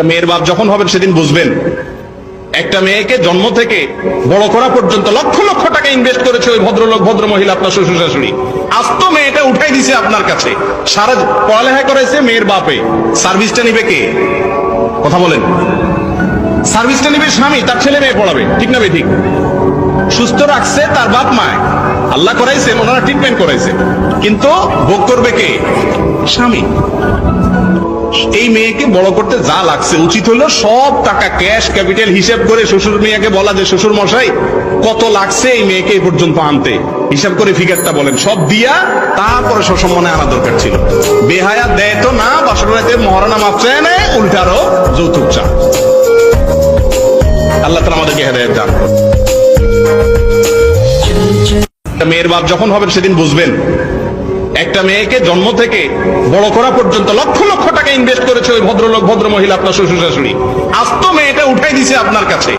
মেয়ের বাপ যখন হবেন সেদিন বুঝবেন একটা মেয়েকে জন্ম থেকে বড় করা পর্যন্ত লক্ষ লক্ষ টাকা ইনভেস্ট করেছে ওই ভদ্রলোক ভদ্র মহিলা আপনার শ্বশুর শাশুড়ি। আজ তো মেয়েটা উঠাই দিছে আপনার কাছে, সারা পড়ালেখা করেছে মেয়ের বাপে, সার্ভিসটা নিবে কে? কথা বলেন। সার্ভিসটা নিবে স্বামী, তার ছেলে মেয়ে পড়াবে, ঠিক না ঠিক? সুস্থ রাখছে তার বাপ মায়, আল্লাহ করাইছে, ওনারা ট্রিটমেন্ট করাইছে, কিন্তু ভোগ করবে কে? স্বামী। এই মেয়েকে বড় করতে যা লাগছে, উচিত হলো সব টাকা ক্যাশ ক্যাপিটাল হিসাব করে শ্বশুর মেয়েকে বলা যে শ্বশুর মশাই কত লাগছে এই মেয়েকে এই পর্যন্ত আনতে, হিসাব করে ফিগারটা বলেন, সব দিয়া তারপরে সসম্মানে আনা দরকার ছিল। বেহায়া দেয় তো না, বাসরাতে মহারানা মাপছে এনে উল্টারও যৌতুক চা। আল্লাহ তাআলা আমাদেরকে হেদায়েত দান করুন। মেয়ের বাপ যখন হবেন সেদিন বুঝবেন একটা মেয়েকে জন্ম থেকে বড় করা পর্যন্ত লক্ষ লক্ষ টাকা ইনভেস্ট করেছে ওই ভদ্রলোক ভদ্র মহিলা আপনার শ্বশুর শাশুড়ি। আজ তো মেয়েটা উঠাই দিছে আপনার কাছে,